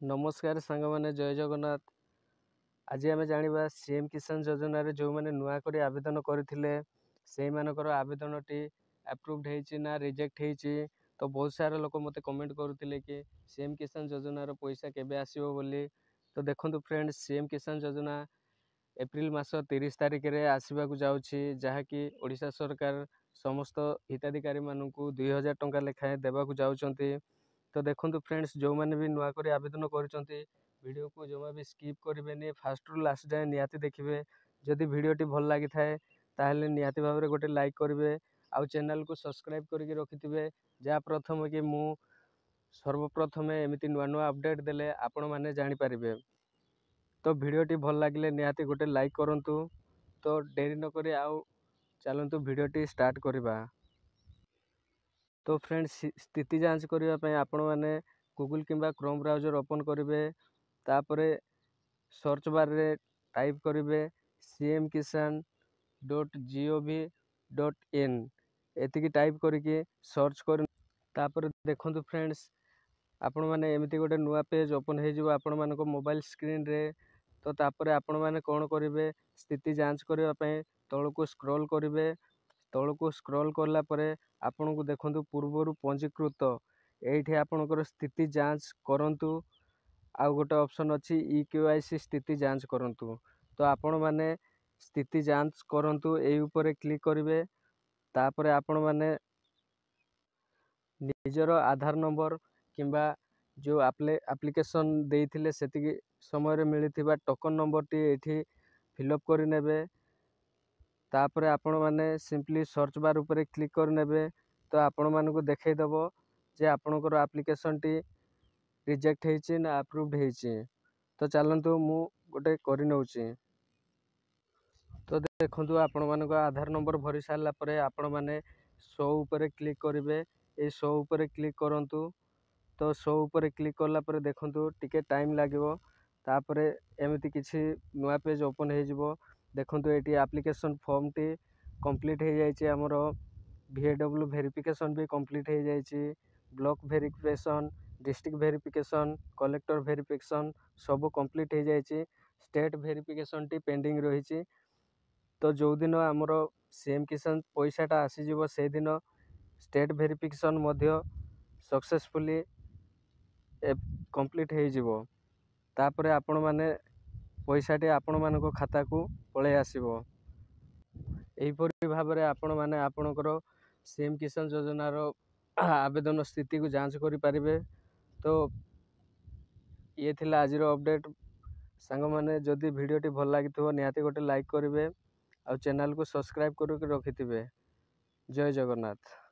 नमस्कार सांग मैंने जय जगन्नाथ। आज आम जाना सीएम किसान योजन जो मैंने नुआ कर आवेदन करते से आवेदन टी अप्रूव्ड ना रिजेक्ट होती। तो बहुत सारा लोक मत कमेंट करुले कि सीएम किसान योजनार पैसा केबे आसीबो बोली। तो देखो फ्रेंड्स, सीएम किसान योजना एप्रिल मास 30 तारिख में आसवाक जाऊँगी, जहाँकि ओडिशा सरकार समस्त हिताधिकारी मानक 2000 टंका लेखाएं देवाक जाउछंती। तो देखो फ्रेंड्स, जो मैंने भी नुआ कर आवेदन कर वीडियो को जमा भी स्किप करेंगे, फास्ट रु लास्ट जाए निहाती देखिए। जदि वीडियोटी भल लगी थाए ताहले निहाती भाव में गोटे लाइक करेंगे, आउ चैनल को सब्सक्राइब करके रखिथे, जहाँ प्रथम कि मु सर्वप्रथम एमती नुआ नुआ अपडेट देले आपण मैंने जानीपारे। तो वीडियोटी भल लगे निहाती गोटे लाइक करूँ। तो डेरी नक आउ चलतु वीडियोटी स्टार्ट करवा। तो फ्रेंड्स, स्थिति जांच करने आपण मैंने गूगल किंबा क्रोम ब्राउजर ओपन करेंगे। तापरे सर्च बार रे टाइप करेंगे cmkisan.gov.in एतिकी टाइप करके सर्च कर। तापर देखो फ्रेंड्स, आपण मैंने एमती गोटे नुआ पेज ओपन हो आपण मान मोबाइल स्क्रीन रे। तो तापर आपण मैंने कौन करेंगे, स्थिति जांच करने तौल को स्क्रॉल करेंगे। तौल को स्क्रॉल कला परे आपण को देखु पूर्वर पंजीकृत ये आपणकर स्थिति जांच करंतु। आउ गोटे ऑप्शन अच्छी EKYC स्थिति जांच करंतु। तो आपण मैंने स्थिति जांच करंतु यही ऊपर क्लिक करेंगे। तापर आपण मैंने निजर आधार नंबर किंबा जो एप्लिकेशन देइथिले सेतिकी समय मिलथिबा टोकन नंबर टी एठी फिलअप कर नेबे। तापर आपण मैंने सिंपली सर्च बार ऊपर क्लिक कर नेबे। तो आपण मानक देखैदबो जे आपणकर एप्लिकेशन टी रिजेक्ट होइछि ना अप्रूव्ड होइछि। तो चलतु मु गोटे करि नउछि। तो देखंतु आपण मानक आधार नंबर भरी सारला परे आपण माने शो ऊपर क्लिक करेंगे। ये शो ऊपर क्लिक करंतु। तो शो ऊपर क्लिक करला परे देखंतु टिके टाइम लागिवो। तापरे एमिति किछि नुआ पेज ओपन हो जिवो। देखंतु एटी एप्लिकेशन फॉर्म टी कंप्लीट हो जाइछि। हमरो VAW वेरिफिकेशन भी कंप्लीट हो जाइछि। Block verification, district verification, collector verification सब कंप्लीट हो जाइछि। स्टेट वेरिफिकेशन टी पेंडिंग रही। तो जो दिन आमर सीएम किसान पैसाटा आसीजिवो से दिन स्टेट वेरिफिकेशन मध्य सक्सेसफुली कंप्लीट हो जिवो। तापरे आपण माने पैसाटी आपण मानक खाता को पळे आसीबो। एहीपरि भाव में आपण माने आपणकर सीएम किसान योजनार आवेदन स्थिति को जांच करि पारिबे। तो ये थिला आज अपडेट सांग माने। जदि वीडियोटी भल लगी निहाती गोटे लाइक करेंगे, और चैनल को सब्सक्राइब करके रखिथे। जय जगन्नाथ।